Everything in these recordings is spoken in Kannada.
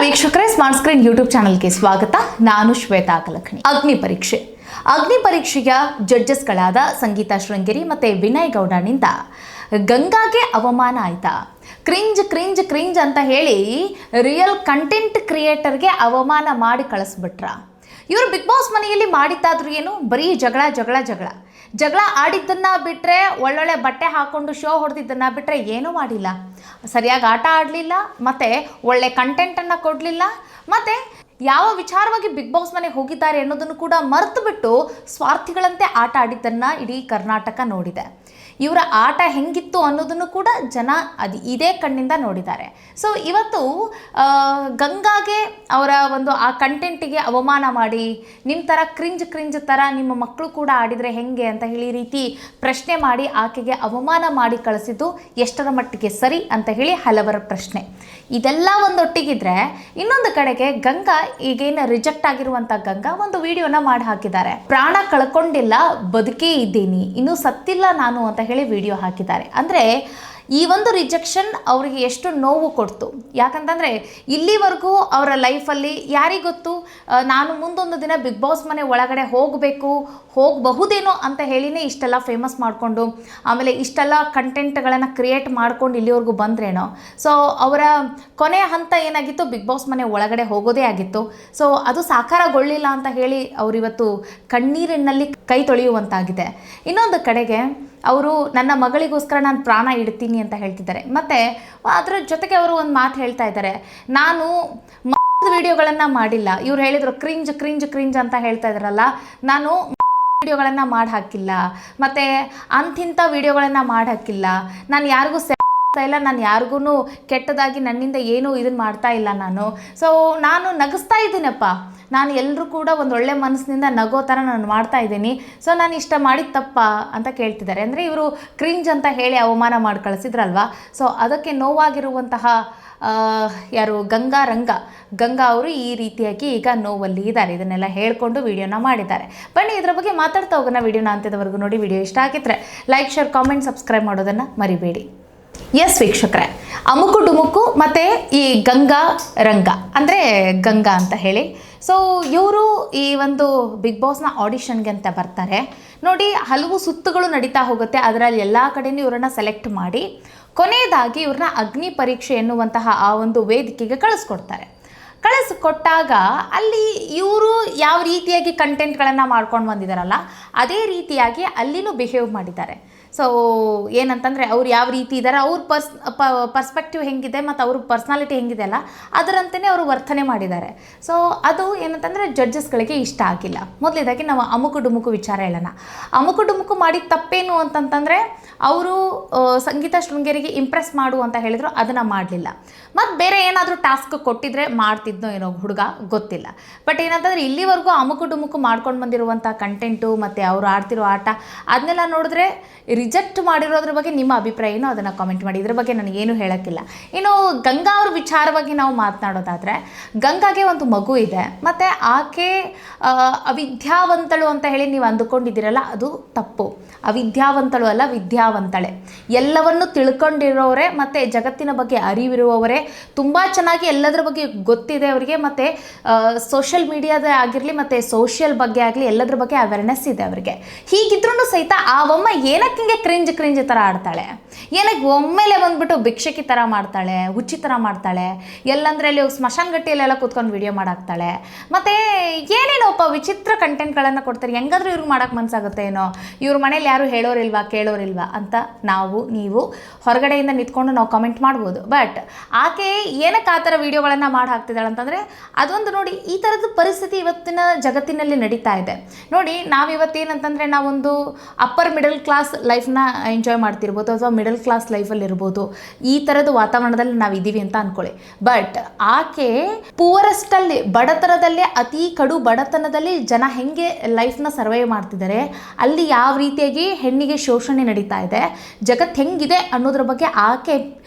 ವೀಕ್ಷಕರೇ, ಸ್ಮಾರ್ಟ್ ಸ್ಕ್ರೀನ್ ಯೂಟ್ಯೂಬ್ ಚಾನಲ್ಗೆ ಸ್ವಾಗತ. ನಾನು ಶ್ವೇತಾ ಕಲಖಣಿ. ಅಗ್ನಿ ಪರೀಕ್ಷೆಯ ಜಡ್ಜಸ್ಗಳಾದ ಸಂಗೀತಾ ಶೃಂಗೇರಿ ಮತ್ತು ವಿನಯ್ ಗೌಡನಿಂದ ಗಂಗಾಗೆ ಅವಮಾನ ಆಯ್ತಾ? ಕ್ರಿಂಜ್ ಅಂತ ಹೇಳಿ ರಿಯಲ್ ಕಂಟೆಂಟ್ ಕ್ರಿಯೇಟರ್ಗೆ ಅವಮಾನ ಮಾಡಿ ಕಳಿಸ್ಬಿಟ್ರ. ಇವರು ಬಿಗ್ ಬಾಸ್ ಮನೆಯಲ್ಲಿ ಮಾಡಿದ್ದಾದ್ರೂ ಏನು, ಬರೀ ಜಗಳ ಆಡಿದ್ದನ್ನು ಬಿಟ್ಟರೆ, ಒಳ್ಳೊಳ್ಳೆ ಬಟ್ಟೆ ಹಾಕ್ಕೊಂಡು ಶೋ ಹೊಡೆದಿದ್ದನ್ನು ಬಿಟ್ಟರೆ ಏನೂ ಮಾಡಿಲ್ಲ. ಸರಿಯಾಗಿ ಆಟ ಆಡಲಿಲ್ಲ, ಮತ್ತು ಒಳ್ಳೆ ಕಂಟೆಂಟನ್ನು ಕೊಡಲಿಲ್ಲ, ಮತ್ತು ಯಾವ ವಿಚಾರವಾಗಿ ಬಿಗ್ ಬಾಸ್ ಮನೆಗೆ ಹೋಗಿದ್ದಾರೆ ಅನ್ನೋದನ್ನು ಕೂಡ ಮರೆತು ಬಿಟ್ಟು ಸ್ವಾರ್ಥಿಗಳಂತೆ ಆಟ ಆಡಿದ್ದನ್ನು ಇಡೀ ಕರ್ನಾಟಕ ನೋಡಿದೆ. ಇವರ ಆಟ ಹೆಂಗಿತ್ತು ಅನ್ನೋದನ್ನು ಕೂಡ ಜನ ಇದೇ ಕಣ್ಣಿಂದ ನೋಡಿದ್ದಾರೆ. ಸೊ ಇವತ್ತು ಗಂಗಾಗೆ ಅವರ ಒಂದು ಆ ಕಂಟೆಂಟಿಗೆ ಅವಮಾನ ಮಾಡಿ, ನಿಮ್ಮ ಥರ ಕ್ರಿಂಜ್ ಥರ ನಿಮ್ಮ ಮಕ್ಕಳು ಕೂಡ ಆಡಿದರೆ ಹೆಂಗೆ ಅಂತ ಹೇಳಿ ರೀತಿ ಪ್ರಶ್ನೆ ಮಾಡಿ ಆಕೆಗೆ ಅವಮಾನ ಮಾಡಿ ಕಳಿಸಿದ್ದು ಎಷ್ಟರ ಮಟ್ಟಿಗೆ ಸರಿ ಅಂತ ಹೇಳಿ ಹಲವರ ಪ್ರಶ್ನೆ. ಇದೆಲ್ಲ ಒಂದೊಟ್ಟಿಗಿದ್ರೆ, ಇನ್ನೊಂದು ಕಡೆಗೆ ಗಂಗಾ ಈಗೇನು ರಿಜೆಕ್ಟ್ ಆಗಿರುವಂಥ ಗಂಗಾ ಒಂದು ವಿಡಿಯೋನ ಮಾಡಿ ಹಾಕಿದ್ದಾರೆ. ಪ್ರಾಣ ಕಳ್ಕೊಂಡಿಲ್ಲ, ಬದುಕೇ ಇದ್ದೀನಿ, ಇನ್ನೂ ಸತ್ತಿಲ್ಲ ನಾನು ಅಂತ ಹೇಳಿ ವಿಡಿಯೋ ಹಾಕಿದ್ದಾರೆ. ಅಂದರೆ ಈ ಒಂದು ರಿಜೆಕ್ಷನ್ ಅವರಿಗೆ ಎಷ್ಟು ನೋವು ಕೊಡ್ತು. ಯಾಕಂತಂದರೆ ಇಲ್ಲಿವರೆಗೂ ಅವರ ಲೈಫಲ್ಲಿ ಯಾರಿಗೊತ್ತು, ನಾನು ಮುಂದೊಂದು ದಿನ ಬಿಗ್ ಬಾಸ್ ಮನೆ ಒಳಗಡೆ ಹೋಗಬಹುದೇನೋ ಅಂತ ಹೇಳಿನೇ ಇಷ್ಟೆಲ್ಲ ಫೇಮಸ್ ಮಾಡಿಕೊಂಡು, ಆಮೇಲೆ ಇಷ್ಟೆಲ್ಲ ಕಂಟೆಂಟ್ಗಳನ್ನು ಕ್ರಿಯೇಟ್ ಮಾಡ್ಕೊಂಡು ಇಲ್ಲಿವರೆಗೂ ಬಂದ್ರೇನೋ. ಸೊ ಅವರ ಕೊನೆಯ ಹಂತ ಏನಾಗಿತ್ತು, ಬಿಗ್ ಬಾಸ್ ಮನೆ ಒಳಗಡೆ ಹೋಗೋದೇ ಆಗಿತ್ತು. ಸೊ ಅದು ಸಾಕಾರಗೊಳ್ಳಿಲ್ಲ ಅಂತ ಹೇಳಿ ಅವರಿವತ್ತು ಕಣ್ಣೀರಿನಲ್ಲಿ ಕೈ ತೊಳೆಯುವಂತಾಗಿದೆ. ಇನ್ನೊಂದು ಕಡೆಗೆ ಅವರು ನನ್ನ ಮಗಳಿಗೋಸ್ಕರ ನಾನು ಪ್ರಾಣ ಇಡ್ತೀನಿ ಅಂತ ಹೇಳ್ತಿದ್ದಾರೆ. ಮತ್ತು ಅದರ ಜೊತೆಗೆ ಅವರು ಒಂದು ಮಾತು ಹೇಳ್ತಾ ಇದ್ದಾರೆ, ನಾನು ವಿಡಿಯೋಗಳನ್ನು ಮಾಡಿಲ್ಲ. ಇವ್ರು ಹೇಳಿದರು ಕ್ರಿಂಜ್ ಅಂತ ಹೇಳ್ತಾ ಇದ್ದಾರಲ್ಲ, ನಾನು ವಿಡಿಯೋಗಳನ್ನು ಮಾಡಿ ಹಾಕಿಲ್ಲ, ಮತ್ತು ಅಂಥಿಂಥ ವಿಡಿಯೋಗಳನ್ನು ಮಾಡಿ ಹಾಕಿಲ್ಲ, ನಾನು ಯಾರಿಗೂ ಇಲ್ಲ, ನಾನು ಯಾರಿಗೂ ಕೆಟ್ಟದಾಗಿ ನನ್ನಿಂದ ಏನೂ ಇದನ್ನು ಮಾಡ್ತಾ ಇಲ್ಲ. ಸೊ ನಾನು ನಗಿಸ್ತಾ ಇದ್ದೀನಪ್ಪ, ನಾನು ಎಲ್ಲರೂ ಕೂಡ ಒಂದು ಒಳ್ಳೆ ಮನಸ್ಸಿನಿಂದ ನಗೋ ಥರ ನಾನು ಮಾಡ್ತಾ ಇದ್ದೀನಿ. ಸೊ ನಾನು ಇಷ್ಟ ಮಾಡಿದ ತಪ್ಪ ಅಂತ ಕೇಳ್ತಿದ್ದಾರೆ. ಅಂದರೆ ಇವರು ಕ್ರಿಂಜ್ ಅಂತ ಹೇಳಿ ಅವಮಾನ ಮಾಡಿ ಕಳಿಸಿದ್ರಲ್ವ. ಸೊ ಅದಕ್ಕೆ ನೋವಾಗಿರುವಂತಹ ಯಾರು ಗಂಗಾ ಅವರು ಈ ರೀತಿಯಾಗಿ ಈಗ ನೋವಲ್ಲಿ ಇದ್ದಾರೆ. ಇದನ್ನೆಲ್ಲ ಹೇಳ್ಕೊಂಡು ವಿಡಿಯೋನ ಮಾಡಿದ್ದಾರೆ. ಬನ್ನಿ ಇದರ ಬಗ್ಗೆ ಮಾತಾಡ್ತಾ ಹೋಗೋಣ. ವಿಡಿಯೋನ ಅಂತ್ಯದವರೆಗೂ ನೋಡಿ. ವಿಡಿಯೋ ಇಷ್ಟ ಆಗಿದ್ರೆ ಲೈಕ್, ಶೇರ್, ಕಾಮೆಂಟ್, ಸಬ್ಸ್ಕ್ರೈಬ್ ಮಾಡೋದನ್ನು ಮರಿಬೇಡಿ. ಎಸ್ ವೀಕ್ಷಕರೇ, ಅಮುಕು ಡುಮುಕು ಮತ್ತು ಈ ರಂಗ ಅಂದರೆ ಗಂಗಾ ಅಂತ ಹೇಳಿ. ಸೊ ಇವರು ಈ ಒಂದು ಬಿಗ್ ಬಾಸ್ನ ಆಡಿಷನ್ಗೆ ಅಂತ ಬರ್ತಾರೆ ನೋಡಿ. ಹಲವು ಸುತ್ತುಗಳು ನಡೀತಾ ಹೋಗುತ್ತೆ. ಅದರಲ್ಲಿ ಎಲ್ಲ ಕಡೆಯೂ ಇವರನ್ನು ಸೆಲೆಕ್ಟ್ ಮಾಡಿ ಕೊನೆಯದಾಗಿ ಇವ್ರನ್ನ ಅಗ್ನಿ ಪರೀಕ್ಷೆ ಎನ್ನುವಂತಹ ಆ ಒಂದು ವೇದಿಕೆಗೆ ಕಳಿಸ್ಕೊಟ್ಟಾಗ ಅಲ್ಲಿ ಇವರು ಯಾವ ರೀತಿಯಾಗಿ ಕಂಟೆಂಟ್ಗಳನ್ನು ಮಾಡ್ಕೊಂಡು ಬಂದಿದ್ದಾರಲ್ಲ, ಅದೇ ರೀತಿಯಾಗಿ ಅಲ್ಲಿನೂ ಬಿಹೇವ್ ಮಾಡಿದ್ದಾರೆ. ಸೊ ಏನಂತಂದರೆ ಅವ್ರು ಯಾವ ರೀತಿ ಇದ್ದಾರೆ, ಅವ್ರ ಪರ್ಸ್ಪೆಕ್ಟಿವ್ ಹೆಂಗಿದೆ ಮತ್ತು ಅವ್ರ ಪರ್ಸ್ನಾಲಿಟಿ ಹೆಂಗಿದೆ ಅಲ್ಲ, ಅದರಂತೆಯೇ ಅವರು ವರ್ತನೆ ಮಾಡಿದ್ದಾರೆ. ಸೊ ಅದು ಏನಂತಂದರೆ ಜಡ್ಜಸ್ಗಳಿಗೆ ಇಷ್ಟ ಆಗಿಲ್ಲ. ಮೊದಲೇದಾಗಿ ನಾವು ಅಮುಕು ಡುಮುಕು ವಿಚಾರ ಹೇಳೋಣ. ಅಮುಕು ಡುಮುಕು ಮಾಡಿದ ತಪ್ಪೇನು ಅಂತಂತಂದರೆ, ಅವರು ಸಂಗೀತಾ ಶೃಂಗೇರಿಗೆ ಇಂಪ್ರೆಸ್ ಮಾಡು ಅಂತ ಹೇಳಿದ್ರು, ಅದನ್ನು ಮಾಡಲಿಲ್ಲ. ಮತ್ತು ಬೇರೆ ಏನಾದರೂ ಟಾಸ್ಕ್ ಕೊಟ್ಟಿದ್ರೆ ಮಾಡ್ತಿದ್ನೋ ಏನೋ ಹುಡುಗ, ಗೊತ್ತಿಲ್ಲ. ಬಟ್ ಏನಂತಂದರೆ ಇಲ್ಲಿವರೆಗೂ ಅಮುಕು ಡುಮುಕು ಮಾಡ್ಕೊಂಡು ಬಂದಿರುವಂಥ ಕಂಟೆಂಟು ಮತ್ತು ಅವರು ಆಡ್ತಿರೋ ಆಟ ಅದನ್ನೆಲ್ಲ ನೋಡಿದ್ರೆ ರಿಜೆಕ್ಟ್ ಮಾಡಿರೋದ್ರ ಬಗ್ಗೆ ನಿಮ್ಮ ಅಭಿಪ್ರಾಯ ಏನೋ ಅದನ್ನು ಕಾಮೆಂಟ್ ಮಾಡಿ. ಇದ್ರ ಬಗ್ಗೆ ನನಗೇನು ಹೇಳೋಕ್ಕಿಲ್ಲ. ಇನ್ನು ಗಂಗಾ ಅವ್ರ ವಿಚಾರವಾಗಿ ನಾವು ಮಾತನಾಡೋದಾದರೆ, ಗಂಗಾಗೆ ಒಂದು ಮಗು ಇದೆ ಮತ್ತು ಆಕೆ ಅವಿದ್ಯಾವಂತಳು ಅಂತ ಹೇಳಿ ನೀವು ಅಂದುಕೊಂಡಿದ್ದೀರಲ್ಲ, ಅದು ತಪ್ಪು. ಅವಿದ್ಯಾವಂತಳು ಅಲ್ಲ, ವಿದ್ಯಾವಂತಳೆ. ಎಲ್ಲವನ್ನು ತಿಳ್ಕೊಂಡಿರೋರೆ ಮತ್ತು ಜಗತ್ತಿನ ಬಗ್ಗೆ ಅರಿವಿರುವವರೇ, ತುಂಬ ಚೆನ್ನಾಗಿ ಎಲ್ಲದರ ಬಗ್ಗೆ ಗೊತ್ತಿದೆ ಅವರಿಗೆ. ಮತ್ತು ಸೋಷಿಯಲ್ ಮೀಡಿಯಾದ ಆಗಿರಲಿ ಮತ್ತು ಸೋಷಿಯಲ್ ಬಗ್ಗೆ ಆಗಲಿ ಎಲ್ಲದ್ರ ಬಗ್ಗೆ ಅವೇರ್ನೆಸ್ ಇದೆ ಅವರಿಗೆ. ಹೀಗಿದ್ರೂ ಸಹಿತ ಆ ಒಮ್ಮ ಏನಕ್ಕೆ ಕ್ರಿಂಜ್ ಥರ ಆಡ್ತಾಳೆ, ಏನಕ್ಕೆ ಒಮ್ಮೆಲೆ ಬಂದ್ಬಿಟ್ಟು ಭಿಕ್ಷಕಿ ಥರ ಮಾಡ್ತಾಳೆ, ಹುಚ್ಚಿ ಥರ ಮಾಡ್ತಾಳೆ, ಎಲ್ಲಂದರೆ ಅಲ್ಲಿ ಸ್ಮಶಾನ ಗಟ್ಟಿಯಲ್ಲೆಲ್ಲ ಕೂತ್ಕೊಂಡು ವಿಡಿಯೋ ಮಾಡಾಕ್ತಾಳೆ, ಮತ್ತು ಏನೇನೋಪ್ಪ ವಿಚಿತ್ರ ಕಂಟೆಂಟ್ಗಳನ್ನು ಕೊಡ್ತಾರೆ. ಹೆಂಗಾದ್ರೂ ಇವ್ರಿಗೆ ಮಾಡೋಕ್ಕೆ ಮನಸ್ಸಾಗುತ್ತೆ ಏನೋ, ಇವ್ರ ಮನೇಲಿ ಯಾರು ಕೇಳೋರಿಲ್ವಾ ಅಂತ ನೀವು ಹೊರಗಡೆಯಿಂದ ನಿಂತ್ಕೊಂಡು ನಾವು ಕಮೆಂಟ್ ಮಾಡ್ಬೋದು. ಬಟ್ ಆಕೆ ಏನಕ್ಕೆ ಆ ಥರ ವಿಡಿಯೋಗಳನ್ನು ಮಾಡಿ ಹಾಕ್ತಿದ್ದಾಳೆ ಅಂತಂದರೆ, ಅದೊಂದು ನೋಡಿ, ಈ ಥರದ್ದು ಪರಿಸ್ಥಿತಿ ಇವತ್ತಿನ ಜಗತ್ತಿನಲ್ಲಿ ನಡೀತಾ ಇದೆ ನೋಡಿ. ನಾವಿವತ್ತೇನಂತಂದರೆ, ನಾವೊಂದು ಅಪ್ಪರ್ ಮಿಡಲ್ ಕ್ಲಾಸ್ ಲೈಫ್ನ ಎಂಜಾಯ್ ಮಾಡ್ತಿರ್ಬೋದು, ಅಥವಾ ಮಿಡಲ್ ಕ್ಲಾಸ್ ಲೈಫಲ್ಲಿ ಇರ್ಬೋದು, ಈ ಥರದ ವಾತಾವರಣದಲ್ಲಿ ನಾವು ಇದ್ದೀವಿ ಅಂತ ಅಂದ್ಕೊಳ್ಳಿ. ಬಟ್ ಆಕೆ ಪೂವರೆಸ್ಟಲ್ಲಿ, ಬಡತನದಲ್ಲೇ, ಅತಿ ಕಡು ಬಡತನದಲ್ಲಿ ಜನ ಹೆಂಗೆ ಲೈಫ್ನ ಸರ್ವೈವ್ ಮಾಡ್ತಿದ್ದಾರೆ, ಅಲ್ಲಿ ಯಾವ ರೀತಿಯಾಗಿ ಹೆಣ್ಣಿಗೆ ಶೋಷಣೆ ನಡೀತಾ ಇದೆ, ಜಗತ್ತು ಹೆಂಗಿದೆ ಅನ್ನೋದ್ರ ಬಗ್ಗೆ ಆಕೆ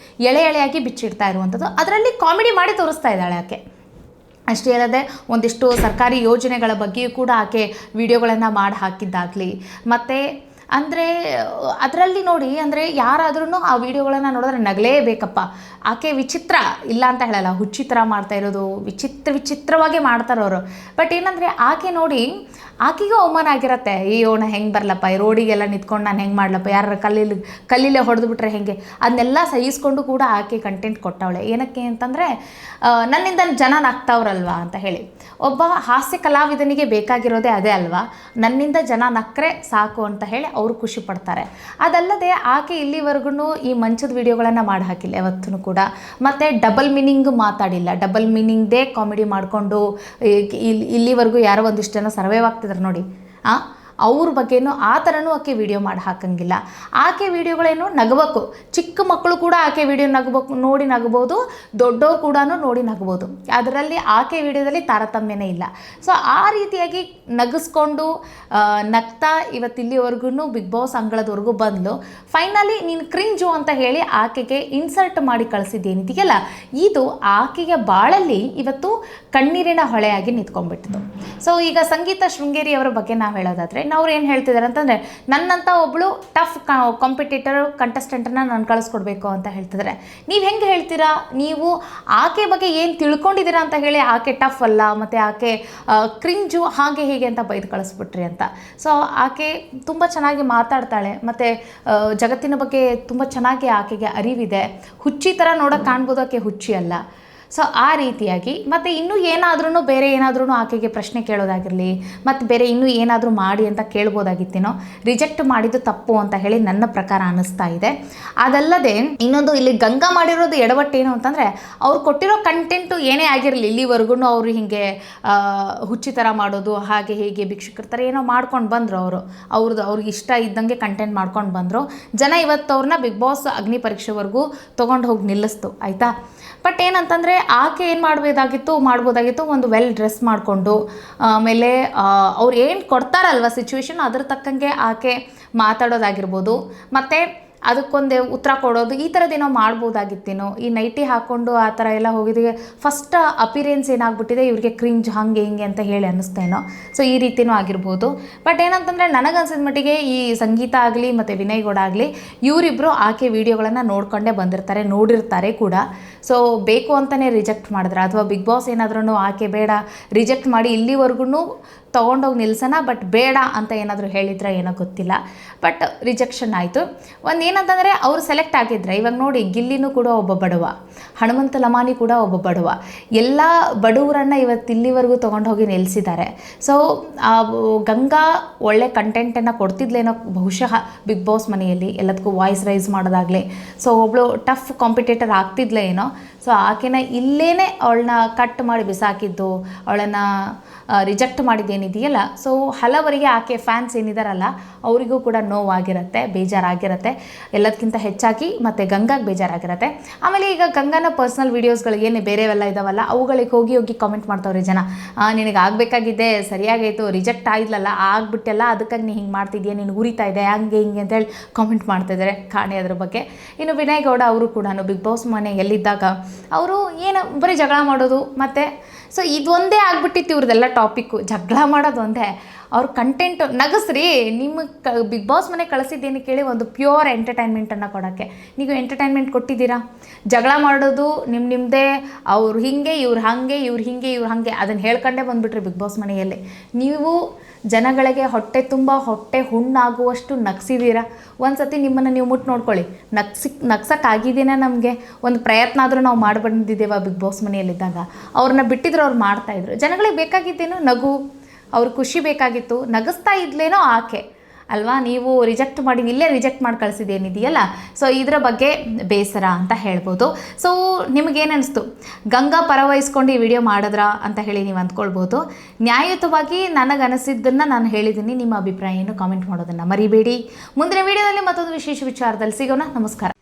ಎಳೆಯಾಗಿ ಬಿಚ್ಚಿಡ್ತಾ ಇರುವಂಥದ್ದು. ಅದರಲ್ಲಿ ಕಾಮಿಡಿ ಮಾಡಿ ತೋರಿಸ್ತಾ ಇದ್ದಾಳೆ ಆಕೆ. ಅಷ್ಟೇ ಅಲ್ಲದೆ ಒಂದಿಷ್ಟು ಸರ್ಕಾರಿ ಯೋಜನೆಗಳ ಬಗ್ಗೆಯೂ ಕೂಡ ಆಕೆ ವಿಡಿಯೋಗಳನ್ನು ಮಾಡಿ ಹಾಕಿದ್ದಾಗಲಿ, ಮತ್ತು ಅಂದರೆ ಅದರಲ್ಲಿ ನೋಡಿ, ಅಂದರೆ ಯಾರಾದ್ರೂ ಆ ವಿಡಿಯೋಗಳನ್ನು ನೋಡಿದ್ರೆ ನಗಲೇಬೇಕಪ್ಪ. ಆಕೆ ವಿಚಿತ್ರ ಇಲ್ಲ ಅಂತ ಹೇಳಲ್ಲ, ಹುಚ್ಚಿ ಥರ ಮಾಡ್ತಾ ಇರೋದು, ವಿಚಿತ್ರವಾಗಿ ಮಾಡ್ತಾರೆ ಅವರು. ಬಟ್ ಏನಂದರೆ ಆಕೆ ನೋಡಿ, ಆಕೆಗೂ ಅವಮಾನ ಆಗಿರತ್ತೆ. ಅಯ್ಯೋ ನಾ ಹೆಂಗೆ ಬರಲಪ್ಪ, ಈ ರೋಡಿಗೆಲ್ಲ ನಿಂತ್ಕೊಂಡು ನಾನು ಹೆಂಗೆ ಮಾಡ್ಲಪ್ಪ, ಯಾರು ಕಲ್ಲಿಲೇ ಹೊಡೆದು ಬಿಟ್ರೆ ಹೆಂಗೆ, ಅದನ್ನೆಲ್ಲ ಸಹಿಸ್ಕೊಂಡು ಕೂಡ ಆಕೆ ಕಂಟೆಂಟ್ ಕೊಟ್ಟವಳೆ. ಏನಕ್ಕೆ ಅಂತಂದರೆ ನನ್ನಿಂದ ಜನ ನಗ್ತಾವ್ರಲ್ವಾ ಅಂತ ಹೇಳಿ. ಒಬ್ಬ ಹಾಸ್ಯ ಕಲಾವಿದನಿಗೆ ಬೇಕಾಗಿರೋದೇ ಅದೇ ಅಲ್ವಾ, ನನ್ನಿಂದ ಜನ ನಕ್ಕರೆ ಸಾಕು ಅಂತ ಹೇಳಿ ಅವರು ಖುಷಿ ಪಡ್ತಾರೆ. ಅದಲ್ಲದೆ ಆಕೆ ಇಲ್ಲಿವರೆಗೂ ಈ ಮಂಚದ ವಿಡಿಯೋಗಳನ್ನು ಮಾಡಿ ಹಾಕಿಲ್ಲ ಯಾವತ್ತೂ ಕೂಡ. ಮತ್ತು ಡಬಲ್ ಮೀನಿಂಗ್ ಮಾತಾಡಿಲ್ಲ, ಡಬಲ್ ಮೀನಿಂಗ್ದೇ ಕಾಮಿಡಿ ಮಾಡಿಕೊಂಡು ಇಲ್ಲಿವರೆಗೂ ಯಾರೋ ಒಂದಿಷ್ಟು ಜನ ಸರ್ವೈವ್ ಆಗ್ತಿದ್ದಾರೆ ನೋಡಿ, ಅವ್ರ ಬಗ್ಗೆನೂ ಆ ಥರನೂ ಆಕೆ ವಿಡಿಯೋ ಮಾಡಿ ಹಾಕಂಗಿಲ್ಲ. ಆಕೆ ವಿಡಿಯೋಗಳೇನು ನಗಬೇಕು, ಚಿಕ್ಕ ಮಕ್ಕಳು ಕೂಡ ಆಕೆ ವಿಡಿಯೋ ನೋಡಿ ನಗ್ಬೋದು, ದೊಡ್ಡವ್ರು ಕೂಡ ನೋಡಿ ನಗ್ಬೋದು. ಅದರಲ್ಲಿ ಆಕೆ ವಿಡಿಯೋದಲ್ಲಿ ತಾರತಮ್ಯನೇ ಇಲ್ಲ. ಸೊ ಆ ರೀತಿಯಾಗಿ ನಗಿಸ್ಕೊಂಡು ನಗ್ತಾ ಇವತ್ತಿಲ್ಲಿವರೆಗೂ ಬಿಗ್ ಬಾಸ್ ಅಂಗಳದವರೆಗೂ ಬಂದಳು. ಫೈನಲಿ ನೀನು ಕ್ರಿಂಜು ಅಂತ ಹೇಳಿ ಆಕೆಗೆ ಇನ್ಸಲ್ಟ್ ಮಾಡಿ ಕಳಿಸಿದ್ದೇನಿದೆಯಲ್ಲ, ಇದು ಆಕೆಗೆ ಬಾಳಲ್ಲಿ ಇವತ್ತು ಕಣ್ಣೀರಿನ ಹೊಳೆಯಾಗಿ ನಿಂತ್ಕೊಂಡ್ಬಿಟ್ಟಿತು. ಸೊ ಈಗ ಸಂಗೀತ ಶೃಂಗೇರಿ ಅವರ ಬಗ್ಗೆ ನಾವು ಹೇಳೋದಾದರೆ, ಅವ್ರು ಏನು ಹೇಳ್ತಿದ್ದಾರೆ ಅಂತಂದರೆ, ನನ್ನಂಥ ಒಬ್ಬಳು ಟಫ್ ಕಂಟೆಸ್ಟೆಂಟನ್ನು ನಾನು ಕಳಿಸ್ಕೊಡ್ಬೇಕು ಅಂತ ಹೇಳ್ತಿದ್ದಾರೆ. ನೀವು ಹೆಂಗೆ ಹೇಳ್ತೀರಾ? ನೀವು ಆಕೆ ಬಗ್ಗೆ ಏನು ತಿಳ್ಕೊಂಡಿದ್ದೀರಾ ಅಂತ ಹೇಳಿ ಆಕೆ ಟಫ್ ಅಲ್ಲ, ಮತ್ತು ಆಕೆ ಕ್ರಿಂಜು ಹಾಗೆ ಹೀಗೆ ಅಂತ ಬೈದು ಕಳಿಸ್ಬಿಟ್ರಿ ಅಂತ. ಸೊ ಆಕೆ ತುಂಬ ಚೆನ್ನಾಗಿ ಮಾತಾಡ್ತಾಳೆ, ಮತ್ತು ಜಗತ್ತಿನ ಬಗ್ಗೆ ತುಂಬ ಚೆನ್ನಾಗಿ ಆಕೆಗೆ ಅರಿವಿದೆ. ಹುಚ್ಚಿ ಥರ ನೋಡೋಕ್ಕೆ ಕಾಣ್ಬೋದು, ಆಕೆ ಹುಚ್ಚಿ ಅಲ್ಲ. ಸೊ ಆ ರೀತಿಯಾಗಿ ಮತ್ತು ಇನ್ನೂ ಏನಾದ್ರೂ ಬೇರೆ ಏನಾದ್ರೂ ಆಕೆಗೆ ಪ್ರಶ್ನೆ ಕೇಳೋದಾಗಿರಲಿ, ಮತ್ತು ಬೇರೆ ಇನ್ನೂ ಏನಾದರೂ ಮಾಡಿ ಅಂತ ಕೇಳ್ಬೋದಾಗಿತ್ತೇನೋ. ರಿಜೆಕ್ಟ್ ಮಾಡಿದ್ದು ತಪ್ಪು ಅಂತ ಹೇಳಿ ನನ್ನ ಪ್ರಕಾರ ಅನ್ನಿಸ್ತಾ ಇದೆ. ಅದಲ್ಲದೆ ಇನ್ನೊಂದು ಇಲ್ಲಿ ಗಂಗಾ ಮಾಡಿರೋದು ಎಡವಟ್ಟೇನು ಅಂತಂದರೆ, ಅವ್ರು ಕೊಟ್ಟಿರೋ ಕಂಟೆಂಟು ಏನೇ ಆಗಿರಲಿ ಇಲ್ಲಿವರೆಗೂ ಅವರು ಹೀಗೆ ಹುಚ್ಚಿ ಥರ ಮಾಡೋದು, ಹಾಗೆ ಹೀಗೆ ಭಿಕ್ಷುಕರ ಥರ ಏನೋ ಮಾಡ್ಕೊಂಡು ಬಂದರು. ಅವ್ರಿಗೆ ಇಷ್ಟ ಇದ್ದಂಗೆ ಕಂಟೆಂಟ್ ಮಾಡ್ಕೊಂಡು ಬಂದರು. ಜನ ಇವತ್ತು ಅವ್ರನ್ನ ಬಿಗ್ ಬಾಸ್ ಅಗ್ನಿ ಪರೀಕ್ಷೆವರೆಗೂ ತೊಗೊಂಡು ಹೋಗಿ ನಿಲ್ಲಿಸ್ತು, ಆಯಿತಾ. ಬಟ್ ಏನಂತಂದರೆ ಆಕೆ ಏನು ಮಾಡ್ಬೋದಾಗಿತ್ತು, ಒಂದು ವೆಲ್ ಡ್ರೆಸ್ ಮಾಡಿಕೊಂಡು, ಆಮೇಲೆ ಅವ್ರು ಏನು ಕೊಡ್ತಾರಲ್ವ ಸಿಚುವೇಶನ್, ಅದ್ರ ತಕ್ಕಂಗೆ ಆಕೆ ಮಾತಾಡೋದಾಗಿರ್ಬೋದು, ಮತ್ತು ಅದಕ್ಕೊಂದೇ ಉತ್ತರ ಕೊಡೋದು, ಈ ಥರದ್ದೇನೋ ಮಾಡ್ಬೋದಾಗಿತ್ತೇನೋ. ಈ ನೈಟಿ ಹಾಕ್ಕೊಂಡು ಆ ಥರ ಎಲ್ಲ ಹೋಗಿದ್ದೀವಿ. ಫಸ್ಟ್ ಅಪಿರಿಯನ್ಸ್ ಏನಾಗ್ಬಿಟ್ಟಿದೆ ಇವ್ರಿಗೆ ಕ್ರಿಂಜ್ ಹಾಗೆ ಹಿಂಗೆ ಅಂತ ಹೇಳಿ ಅನ್ನಿಸ್ತೇನೋ. ಸೊ ಈ ರೀತಿಯೂ ಆಗಿರ್ಬೋದು. ಬಟ್ ಏನಂತಂದರೆ ನನಗನ್ಸಿದ ಮಟ್ಟಿಗೆ ಈ ಸಂಗೀತ ಆಗಲಿ ಮತ್ತು ವಿನಯ್ ಗೌಡ ಆಗಲಿ, ಇವರಿಬ್ಬರು ಆಕೆ ವಿಡಿಯೋಗಳನ್ನು ನೋಡ್ಕೊಂಡೇ ಬಂದಿರ್ತಾರೆ, ನೋಡಿರ್ತಾರೆ ಕೂಡ. ಸೊ ಬೇಕು ಅಂತಲೇ ರಿಜೆಕ್ಟ್ ಮಾಡಿದ್ರೆ, ಅಥವಾ ಬಿಗ್ ಬಾಸ್ ಏನಾದ್ರೂ ಆಕೆ ಬೇಡ ರಿಜೆಕ್ಟ್ ಮಾಡಿ ಇಲ್ಲಿವರೆಗೂ ತೊಗೊಂಡೋಗಿ ನಿಲ್ಸೋಣ, ಬಟ್ ಬೇಡ ಅಂತ ಏನಾದರೂ ಹೇಳಿದ್ರೆ ಏನೋ ಗೊತ್ತಿಲ್ಲ. ಬಟ್ ರಿಜೆಕ್ಷನ್ ಆಯಿತು. ಒಂದು ಏನಂತಂದರೆ ಅವರು ಸೆಲೆಕ್ಟ್ ಆಗಿದ್ರೆ, ಇವಾಗ ನೋಡಿ ಗಿಲ್ಲಿನೂ ಕೂಡ ಒಬ್ಬ ಬಡವ, ಹನುಮಂತ ಲಮಾನಿ ಕೂಡ ಒಬ್ಬ ಬಡವ, ಎಲ್ಲ ಬಡವರನ್ನು ಇವತ್ತು ಇಲ್ಲಿವರೆಗೂ ತೊಗೊಂಡು ಹೋಗಿ ನಿಲ್ಲಿಸಿದ್ದಾರೆ. ಸೊ ಗಂಗಾ ಒಳ್ಳೆ ಕಂಟೆಂಟನ್ನು ಕೊಡ್ತಿದ್ಲೇನೋ ಬಹುಶಃ ಬಿಗ್ ಬಾಸ್ ಮನೆಯಲ್ಲಿ, ಎಲ್ಲದಕ್ಕೂ ವಾಯ್ಸ್ ರೈಸ್ ಮಾಡೋದಾಗಲಿ. ಸೊ ಒಬ್ಬಳು ಟಫ್ ಕಾಂಪಿಟೇಟರ್ ಆಗ್ತಿದ್ಲೇ ಏನೋ. ಸೊ ಆಕೆನ ಇಲ್ಲೇ ಅವಳನ್ನ ಕಟ್ ಮಾಡಿ ಬಿಸಾಕಿದ್ದು, ಅವಳನ್ನು ರಿಜೆಕ್ಟ್ ಮಾಡಿದ್ದೇನಿದೆಯಲ್ಲ, ಸೊ ಹಲವರಿಗೆ ಆಕೆ ಫ್ಯಾನ್ಸ್ ಏನಿದಾರಲ್ಲ ಅವರಿಗೂ ಕೂಡ ನೋವಾಗಿರುತ್ತೆ, ಬೇಜಾರಾಗಿರುತ್ತೆ ಎಲ್ಲದಕ್ಕಿಂತ ಹೆಚ್ಚಾಗಿ. ಮತ್ತು ಗಂಗಾಗೆ ಬೇಜಾರಾಗಿರುತ್ತೆ. ಆಮೇಲೆ ಈಗ ಗಂಗಾನ ಪರ್ಸ್ನಲ್ ವೀಡಿಯೋಸ್ಗಳು ಏನು ಬೇರೆವೆಲ್ಲ ಇದಾವಲ್ಲ, ಅವುಗಳಿಗೆ ಹೋಗಿ ಕಾಮೆಂಟ್ ಮಾಡ್ತಾವ್ರಿ ಜನ. ನಿನಗೆ ಆಗಬೇಕಾಗಿದ್ದೆ, ಸರಿಯಾಗಾಯಿತು, ರಿಜೆಕ್ಟ್ ಆಯ್ಲಲ್ಲ, ಆಗ್ಬಿಟ್ಟೆಲ್ಲ, ಅದಕ್ಕಾಗಿ ನೀ ಹಿಂಗೆ ಮಾಡ್ತಿದ್ಯಾ, ನೀನು ಉರಿತಾ ಇದೆ, ಹಂಗೆ ಹಿಂಗೆ ಅಂತೇಳಿ ಕಾಮೆಂಟ್ ಮಾಡ್ತಿದ್ದಾರೆ ಕಾಣೆ ಅದ್ರ ಬಗ್ಗೆ. ಇನ್ನು ವಿನಯ್ ಗೌಡ ಅವರು ಕೂಡ ಬಿಗ್ ಬಾಸ್ ಮನೆಯಲ್ಲಿದ್ದಾಗ ಅವರು ಏನು ಬರೀ ಜಗಳ ಮಾಡೋದು, ಮತ್ತು ಸೊ ಇದೊಂದೇ ಆಗ್ಬಿಟ್ಟಿತ್ತು ಇವ್ರದ್ದೆಲ್ಲ ಟಾಪಿಕ್ಕು, ಜಗಳ ಮಾಡೋದು ಒಂದೇ. ಅವ್ರ ಕಂಟೆಂಟ್ ನಗಸ್ರಿ, ನಿಮ್ಮ ಬಿಗ್ ಬಾಸ್ ಮನೆ ಕಳಿಸಿದ್ದೇನೆ ಕೇಳಿ ಒಂದು ಪ್ಯೂರ್ ಎಂಟರ್ಟೈನ್ಮೆಂಟನ್ನು ಕೊಡೋಕ್ಕೆ. ನೀವು ಎಂಟರ್ಟೈನ್ಮೆಂಟ್ ಕೊಟ್ಟಿದ್ದೀರಾ? ಜಗಳ ಮಾಡೋದು ನಿಮ್ಮದೇ, ಅವ್ರು ಹಿಂಗೆ ಇವ್ರು ಹಾಗೆ, ಇವ್ರು ಹಿಂಗೆ ಇವ್ರು ಹಾಗೆ, ಅದನ್ನು ಹೇಳ್ಕೊಂಡೇ ಬಂದುಬಿಟ್ರಿ ಬಿಗ್ ಬಾಸ್ ಮನೆಯಲ್ಲಿ. ನೀವು ಜನಗಳಿಗೆ ಹೊಟ್ಟೆ ತುಂಬ ಹೊಟ್ಟೆ ಹುಣ್ಣಾಗುವಷ್ಟು ನಗ್ಸಿದ್ದೀರಾ. ಒಂದು ಸತಿ ನಿಮ್ಮನ್ನು ನೀವು ಮುಟ್ಟು ನೋಡ್ಕೊಳ್ಳಿ, ನಗ್ಸೋಕ್ಕಾಗಿದ್ದೇನೆ, ನಮಗೆ ಒಂದು ಪ್ರಯತ್ನ ಆದರೂ ನಾವು ಮಾಡಿ ಬಂದಿದ್ದೇವೆ ಬಿಗ್ ಬಾಸ್ ಮನೆಯಲ್ಲಿದ್ದಾಗ. ಅವ್ರನ್ನ ಬಿಟ್ಟಿದ್ರು, ಅವ್ರು ಮಾಡ್ತಾಯಿದ್ರು. ಜನಗಳಿಗೆ ಬೇಕಾಗಿದ್ದೇನೋ ನಗು, ಅವ್ರು ಖುಷಿ ಬೇಕಾಗಿತ್ತು, ನಗಿಸ್ತಾ ಇದ್ಲೇನೋ ಆಕೆ ಅಲ್ವಾ. ನೀವು ರಿಜೆಕ್ಟ್ ಮಾಡಿ, ಇಲ್ಲೇ ರಿಜೆಕ್ಟ್ ಮಾಡಿ ಕಳಿಸಿದೇನಿದೆಯಲ್ಲ, ಸೊ ಇದರ ಬಗ್ಗೆ ಬೇಸರ ಅಂತ ಹೇಳ್ಬೋದು. ಸೊ ನಿಮಗೇನು ಅನಿಸ್ತು? ಗಂಗಾ ಪರವಹಿಸ್ಕೊಂಡು ಈ ವಿಡಿಯೋ ಮಾಡಿದ್ರಾ ಅಂತ ಹೇಳಿ ನೀವು ಅಂದ್ಕೊಳ್ಬೋದು. ನ್ಯಾಯಯುತವಾಗಿ ನನಗನಿಸಿದ್ದನ್ನು ನಾನು ಹೇಳಿದ್ದೀನಿ. ನಿಮ್ಮ ಅಭಿಪ್ರಾಯ ಏನು ಕಾಮೆಂಟ್ ಮಾಡೋದನ್ನು ಮರಿಬೇಡಿ. ಮುಂದಿನ ವಿಡಿಯೋದಲ್ಲಿ ಮತ್ತೊಂದು ವಿಶೇಷ ವಿಚಾರದಲ್ಲಿ ಸಿಗೋಣ. ನಮಸ್ಕಾರ.